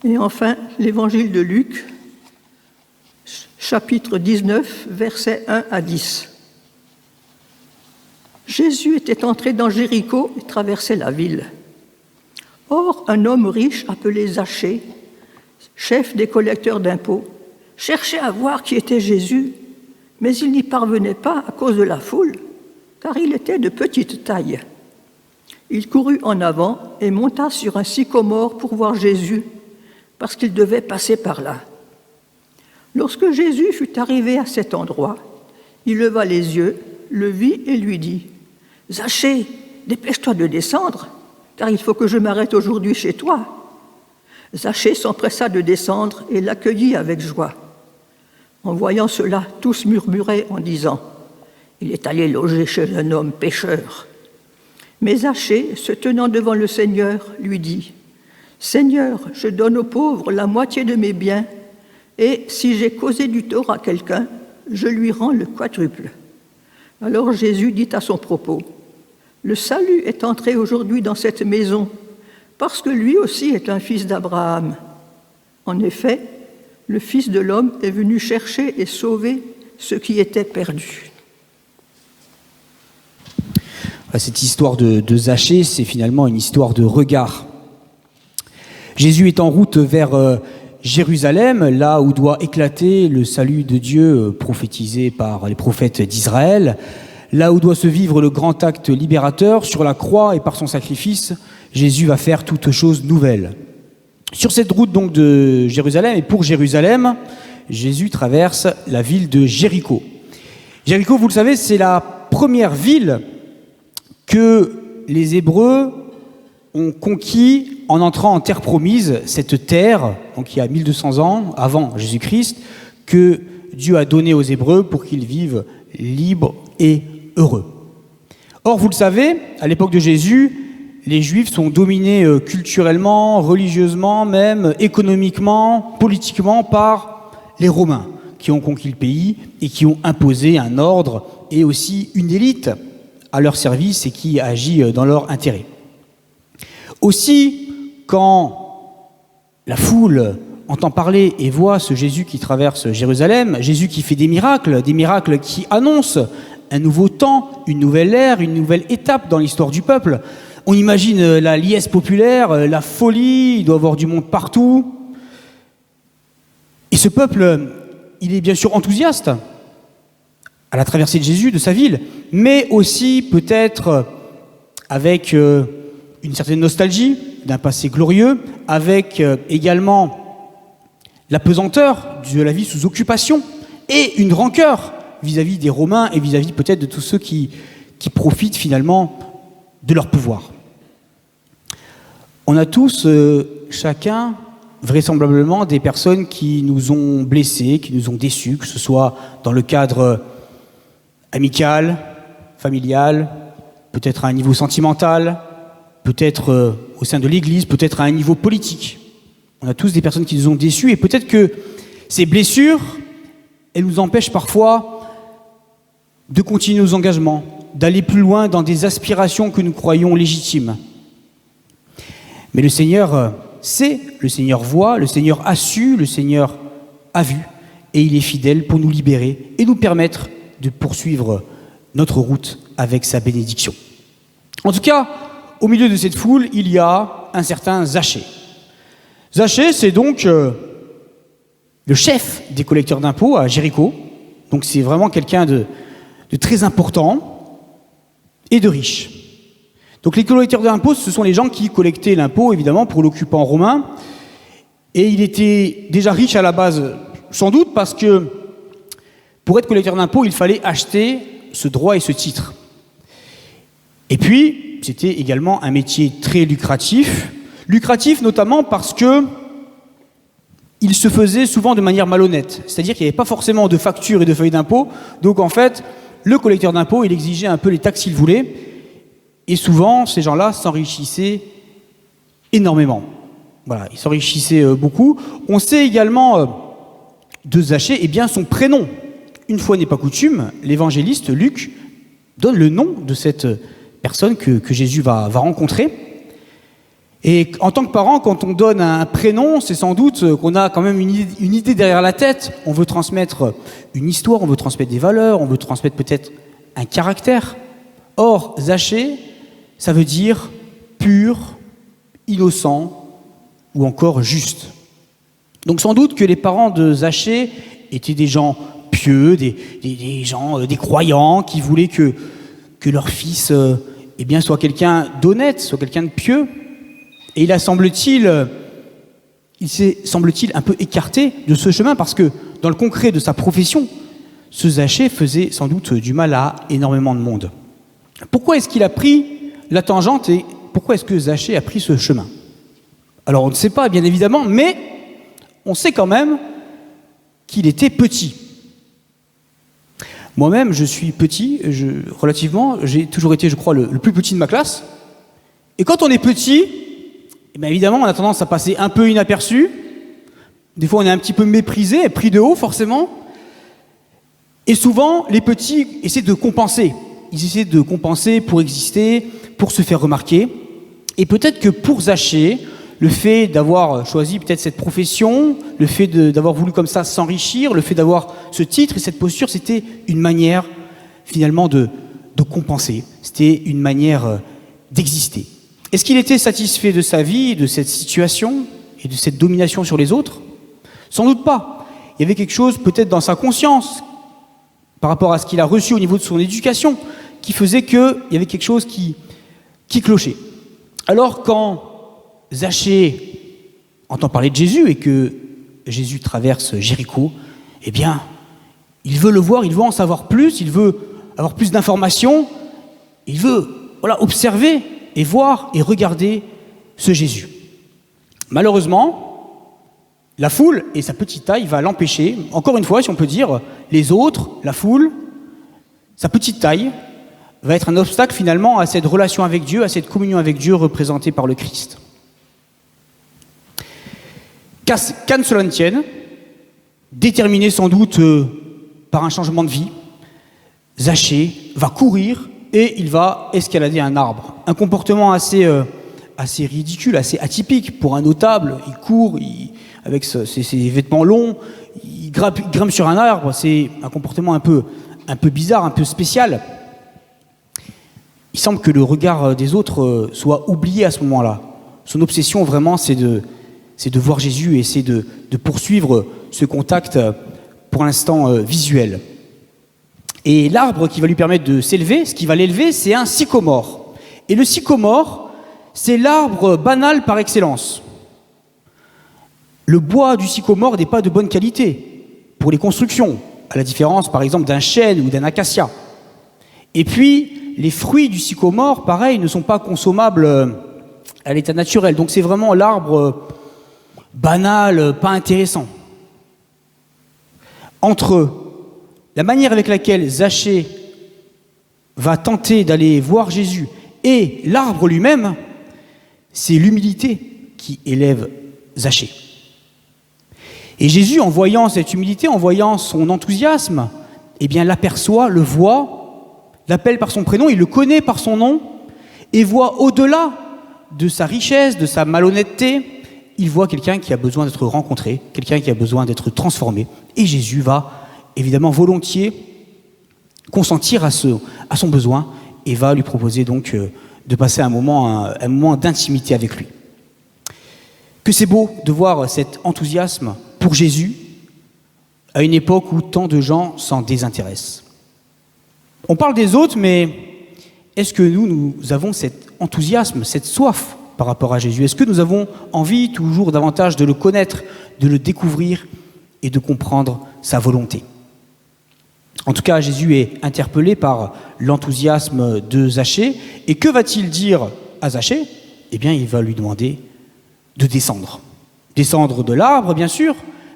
Et enfin, l'évangile de Luc, chapitre 19, versets 1 à 10. Jésus était entré dans Jéricho et traversait la ville. Or, un homme riche appelé Zachée, chef des collecteurs d'impôts, cherchait à voir qui était Jésus, mais il n'y parvenait pas à cause de la foule, car il était de petite taille. Il courut en avant et monta sur un sycomore pour voir Jésus, parce qu'il devait passer par là. Lorsque Jésus fut arrivé à cet endroit, il leva les yeux, le vit et lui dit « Zachée, dépêche-toi de descendre, car il faut que je m'arrête aujourd'hui chez toi. » Zachée s'empressa de descendre et l'accueillit avec joie. En voyant cela, tous murmuraient en disant « Il est allé loger chez un homme pécheur. » Mais Zachée, se tenant devant le Seigneur, lui dit « Seigneur, je donne aux pauvres la moitié de mes biens, et si j'ai causé du tort à quelqu'un, je lui rends le quadruple. » Alors Jésus dit à son propos « Le salut est entré aujourd'hui dans cette maison, parce que lui aussi est un fils d'Abraham. En effet, le Fils de l'homme est venu chercher et sauver ce qui était perdu. » Cette histoire de Zachée, c'est finalement une histoire de regard. Jésus est en route vers Jérusalem, là où doit éclater le salut de Dieu prophétisé par les prophètes d'Israël, là où doit se vivre le grand acte libérateur. Sur la croix et par son sacrifice, Jésus va faire toute chose nouvelle. Sur cette route donc de Jérusalem, et pour Jérusalem, Jésus traverse la ville de Jéricho. Jéricho, vous le savez, c'est la première ville que les Hébreux ont conquis en entrant en terre promise, cette terre, donc il y a 1200 ans avant Jésus-Christ, que Dieu a donnée aux Hébreux pour qu'ils vivent libres et heureux. Or, vous le savez, à l'époque de Jésus, les Juifs sont dominés culturellement, religieusement, même économiquement, politiquement par les Romains, qui ont conquis le pays et qui ont imposé un ordre et aussi une élite à leur service et qui agit dans leur intérêt. Aussi, quand la foule entend parler et voit ce Jésus qui traverse Jérusalem, Jésus qui fait des miracles qui annoncent un nouveau temps, une nouvelle ère, une nouvelle étape dans l'histoire du peuple, on imagine la liesse populaire, la folie, il doit y avoir du monde partout. Et ce peuple, il est bien sûr enthousiaste à la traversée de Jésus, de sa ville, mais aussi peut-être avec une certaine nostalgie d'un passé glorieux, avec également la pesanteur de la vie sous occupation et une rancœur vis-à-vis des Romains et vis-à-vis peut-être de tous ceux qui profitent finalement de leur pouvoir. On a tous, chacun, vraisemblablement des personnes qui nous ont blessés, qui nous ont déçus, que ce soit dans le cadre amical, familial, peut-être à un niveau sentimental, peut-être au sein de l'Église, peut-être à un niveau politique. On a tous des personnes qui nous ont déçus et peut-être que ces blessures, elles nous empêchent parfois de continuer nos engagements, d'aller plus loin dans des aspirations que nous croyons légitimes. Mais le Seigneur sait, le Seigneur voit, le Seigneur a su, le Seigneur a vu, et il est fidèle pour nous libérer et nous permettre de poursuivre notre route avec sa bénédiction. En tout cas, au milieu de cette foule, il y a un certain Zachée. Zachée, c'est donc le chef des collecteurs d'impôts à Jéricho. Donc c'est vraiment quelqu'un de très important et de riche. Donc les collecteurs d'impôts, ce sont les gens qui collectaient l'impôt, évidemment, pour l'occupant romain. Et il était déjà riche à la base, sans doute, parce que pour être collecteur d'impôts, il fallait acheter ce droit et ce titre. Et puis, c'était également un métier très lucratif. Lucratif notamment parce que il se faisait souvent de manière malhonnête. C'est-à-dire qu'il n'y avait pas forcément de factures et de feuilles d'impôts. Donc en fait, le collecteur d'impôts, il exigeait un peu les taxes qu'il voulait. Et souvent, ces gens-là s'enrichissaient énormément. Voilà, ils s'enrichissaient beaucoup. On sait également de Zachée, eh bien son prénom. Une fois n'est pas coutume, l'évangéliste Luc donne le nom de cette personne que Jésus va rencontrer. Et en tant que parent, quand on donne un prénom, c'est sans doute qu'on a quand même une idée derrière la tête. On veut transmettre une histoire, on veut transmettre des valeurs, on veut transmettre peut-être un caractère. Or, Zachée, ça veut dire pur, innocent ou encore juste. Donc sans doute que les parents de Zachée étaient des gens pieux, des gens, des croyants qui voulaient que leur fils soit quelqu'un d'honnête, soit quelqu'un de pieux. Et il s'est, semble-t-il, un peu écarté de ce chemin parce que dans le concret de sa profession, ce Zachée faisait sans doute du mal à énormément de monde. Pourquoi est-ce qu'il a pris la tangente et pourquoi est-ce que Zachée a pris ce chemin? Alors on ne sait pas, bien évidemment, mais on sait quand même qu'il était petit. Moi-même, je suis petit, relativement, j'ai toujours été, je crois, le plus petit de ma classe. Et quand on est petit, évidemment, on a tendance à passer un peu inaperçu. Des fois, on est un petit peu méprisé, pris de haut, forcément. Et souvent, les petits essaient de compenser. Ils essaient de compenser pour exister, pour se faire remarquer. Et peut-être que pour Zachée, le fait d'avoir choisi peut-être cette profession, le fait d'avoir voulu comme ça s'enrichir, le fait d'avoir ce titre et cette posture, c'était une manière finalement de compenser. C'était une manière d'exister. Est-ce qu'il était satisfait de sa vie, de cette situation et de cette domination sur les autres? Sans doute pas. Il y avait quelque chose peut-être dans sa conscience, par rapport à ce qu'il a reçu au niveau de son éducation, qui faisait qu'il y avait quelque chose qui clochait. Alors quand Zachée entend parler de Jésus et que Jésus traverse Jéricho, il veut le voir, il veut en savoir plus, il veut avoir plus d'informations, il veut observer et voir et regarder ce Jésus. Malheureusement, la foule et sa petite taille va l'empêcher, encore une fois, si on peut dire, les autres, la foule, sa petite taille, va être un obstacle finalement à cette relation avec Dieu, à cette communion avec Dieu représentée par le Christ. Qu'à cela ne tienne, déterminé sans doute par un changement de vie, Zachée va courir et il va escalader un arbre. Un comportement assez ridicule, assez atypique pour un notable. Il court avec ses vêtements longs, il grimpe sur un arbre. C'est un comportement un peu bizarre, un peu spécial. Il semble que le regard des autres soit oublié à ce moment-là. Son obsession vraiment, c'est de voir Jésus et c'est de poursuivre ce contact pour l'instant visuel. Et l'arbre qui va lui permettre de s'élever, ce qui va l'élever, c'est un sycomore. Et le sycomore, c'est l'arbre banal par excellence. Le bois du sycomore n'est pas de bonne qualité pour les constructions, à la différence par exemple d'un chêne ou d'un acacia. Et puis, les fruits du sycomore, pareil, ne sont pas consommables à l'état naturel. Donc c'est vraiment l'arbre banal, pas intéressant. Entre la manière avec laquelle Zachée va tenter d'aller voir Jésus et l'arbre lui-même, c'est l'humilité qui élève Zachée. Et Jésus, en voyant cette humilité, en voyant son enthousiasme, l'aperçoit, le voit, l'appelle par son prénom, il le connaît par son nom, et voit au-delà de sa richesse, de sa malhonnêteté, il voit quelqu'un qui a besoin d'être rencontré, quelqu'un qui a besoin d'être transformé. Et Jésus va évidemment volontiers consentir à son besoin et va lui proposer donc de passer un moment d'intimité avec lui. Que c'est beau de voir cet enthousiasme pour Jésus à une époque où tant de gens s'en désintéressent. On parle des autres, mais est-ce que nous avons cet enthousiasme, cette soif par rapport à Jésus? Est-ce que nous avons envie toujours davantage de le connaître, de le découvrir et de comprendre sa volonté? En tout cas, Jésus est interpellé par l'enthousiasme de Zachée. Et que va-t-il dire à Zachée? Il va lui demander de descendre. Descendre de l'arbre, bien sûr,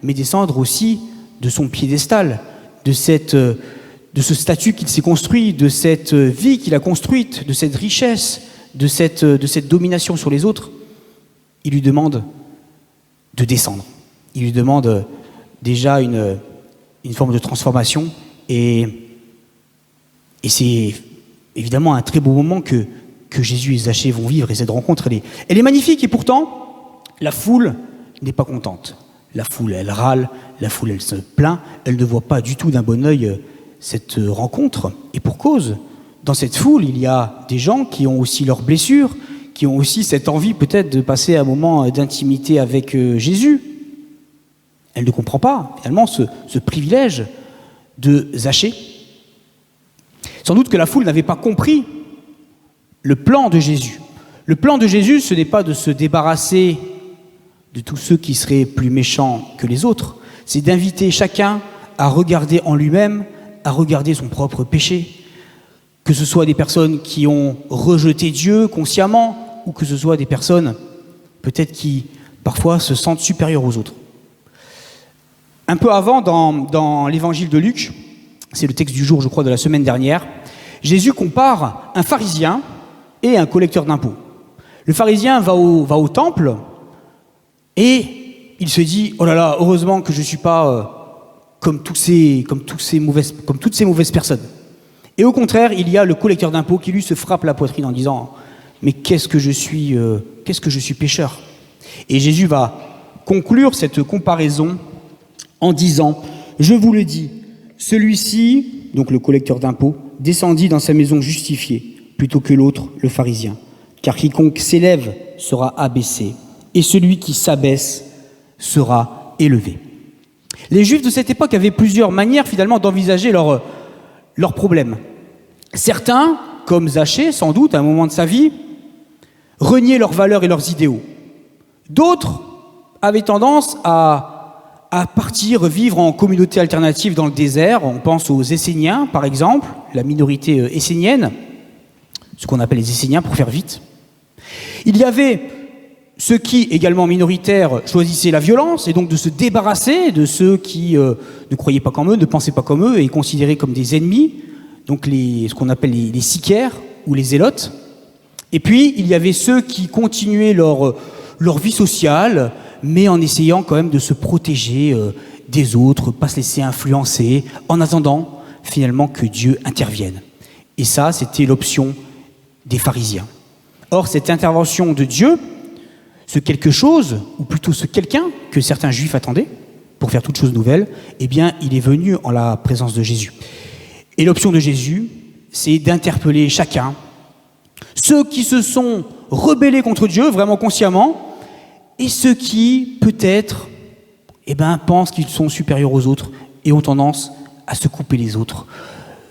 mais descendre aussi de son piédestal, de ce statut qu'il s'est construit, de cette vie qu'il a construite, de cette richesse, de cette domination sur les autres. Il lui demande de descendre. Il lui demande déjà une forme de transformation. Et c'est évidemment un très beau moment que que Jésus et Zachée vont vivre, et cette rencontre, elle est magnifique, et pourtant, la foule n'est pas contente. La foule, elle râle, la foule, elle se plaint, elle ne voit pas du tout d'un bon œil cette rencontre, et pour cause. Dans cette foule, il y a des gens qui ont aussi leurs blessures, qui ont aussi cette envie peut-être de passer un moment d'intimité avec Jésus. Elle ne comprend pas, finalement, ce privilège de Zachée. Sans doute que la foule n'avait pas compris le plan de Jésus. Le plan de Jésus, ce n'est pas de se débarrasser de tous ceux qui seraient plus méchants que les autres, c'est d'inviter chacun à regarder en lui-même, à regarder son propre péché, que ce soit des personnes qui ont rejeté Dieu consciemment, ou que ce soit des personnes peut-être qui parfois se sentent supérieures aux autres. Un peu avant, dans l'évangile de Luc, c'est le texte du jour, je crois, de la semaine dernière, Jésus compare un pharisien et un collecteur d'impôts. Le pharisien va au temple et il se dit « Oh là là, heureusement que je ne suis pas comme toutes ces mauvaises personnes. » Et au contraire, il y a le collecteur d'impôts qui lui se frappe la poitrine en disant « Mais qu'est-ce que je suis pécheur ?» Et Jésus va conclure cette comparaison en disant « Je vous le dis, celui-ci, donc le collecteur d'impôts, descendit dans sa maison justifié, plutôt que l'autre, le pharisien. Car quiconque s'élève sera abaissé, et celui qui s'abaisse sera élevé. » Les Juifs de cette époque avaient plusieurs manières finalement d'envisager leurs problèmes. Certains, comme Zachée, sans doute, à un moment de sa vie, reniaient leurs valeurs et leurs idéaux. D'autres avaient tendance à partir vivre en communauté alternative dans le désert. On pense aux Esséniens, par exemple, la minorité essénienne, ce qu'on appelle les Esséniens pour faire vite. Il y avait ceux qui, également minoritaires, choisissaient la violence, et donc de se débarrasser de ceux qui ne croyaient pas comme eux, ne pensaient pas comme eux, et considérés comme des ennemis, donc ce qu'on appelle les sicaires ou les zélotes. Et puis, il y avait ceux qui continuaient leur vie sociale, mais en essayant quand même de se protéger des autres, pas se laisser influencer, en attendant finalement que Dieu intervienne. Et ça, c'était l'option des pharisiens. Or, cette intervention de Dieu, ce quelque chose, ou plutôt ce quelqu'un que certains juifs attendaient pour faire toute chose nouvelle, eh bien, il est venu en la présence de Jésus. Et l'option de Jésus, c'est d'interpeller chacun, ceux qui se sont rebellés contre Dieu, vraiment consciemment, et ceux qui, peut-être, pensent qu'ils sont supérieurs aux autres et ont tendance à se couper les autres.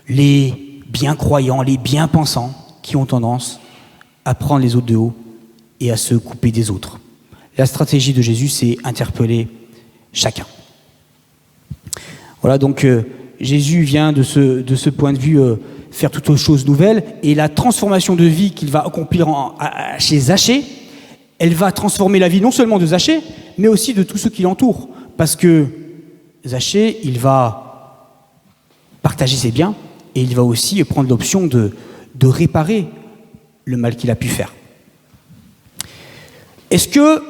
Les bien-croyants, les bien-pensants, qui ont tendance à prendre les autres de haut et à se couper des autres. La stratégie de Jésus, c'est interpeller chacun. Voilà, donc Jésus vient de ce point de vue faire toutes choses nouvelles, et la transformation de vie qu'il va accomplir chez Zachée, elle va transformer la vie non seulement de Zachée, mais aussi de tous ceux qui l'entourent. Parce que Zachée, il va partager ses biens, et il va aussi prendre l'option de réparer le mal qu'il a pu faire. Est-ce que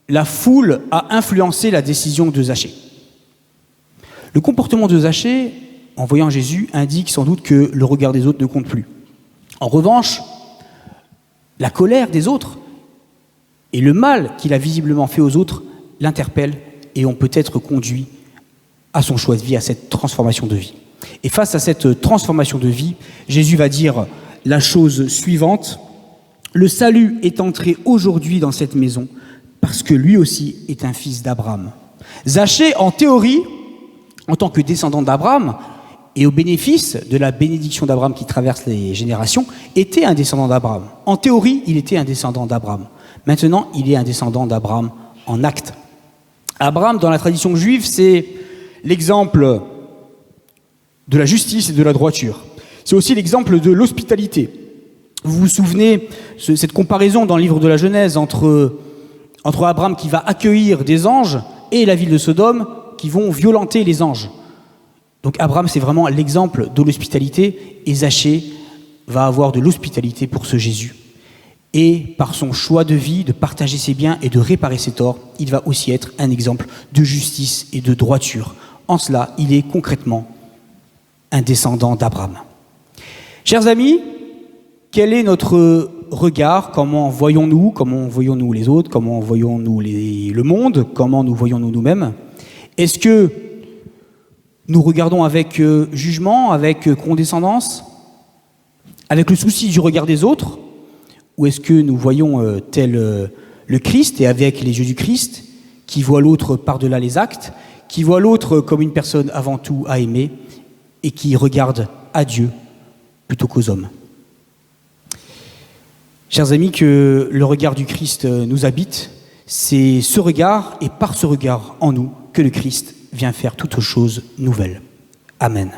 la foule a influencé la décision de Zachée ? Le comportement de Zachée, en voyant Jésus, indique sans doute que le regard des autres ne compte plus. En revanche, la colère des autres et le mal qu'il a visiblement fait aux autres l'interpellent et ont peut-être conduit à son choix de vie, à cette transformation de vie. Et face à cette transformation de vie, Jésus va dire la chose suivante: le salut est entré aujourd'hui dans cette maison parce que lui aussi est un fils d'Abraham. Zachée, en théorie, en tant que descendant d'Abraham, et au bénéfice de la bénédiction d'Abraham qui traverse les générations, était un descendant d'Abraham. En théorie, il était un descendant d'Abraham. Maintenant, il est un descendant d'Abraham en acte. Abraham, dans la tradition juive, c'est l'exemple de la justice et de la droiture. C'est aussi l'exemple de l'hospitalité. Vous vous souvenez, cette comparaison dans le livre de la Genèse entre Abraham qui va accueillir des anges et la ville de Sodome qui vont violenter les anges. Donc Abraham, c'est vraiment l'exemple de l'hospitalité, et Zachée va avoir de l'hospitalité pour ce Jésus. Et par son choix de vie, de partager ses biens et de réparer ses torts, il va aussi être un exemple de justice et de droiture. En cela, il est concrètement un descendant d'Abraham. Chers amis, Quel est notre regard? Comment voyons-nous les autres? Comment voyons-nous le monde? Comment nous voyons-nous nous-mêmes? Est-ce que nous regardons avec jugement, avec condescendance, avec le souci du regard des autres? Ou est-ce que nous voyons tel le Christ, et avec les yeux du Christ, qui voit l'autre par-delà les actes, qui voit l'autre comme une personne avant tout à aimer, et qui regarde à Dieu plutôt qu'aux hommes? Chers amis, que le regard du Christ nous habite, c'est ce regard, et par ce regard en nous, que le Christ vient faire toutes choses nouvelles. Amen.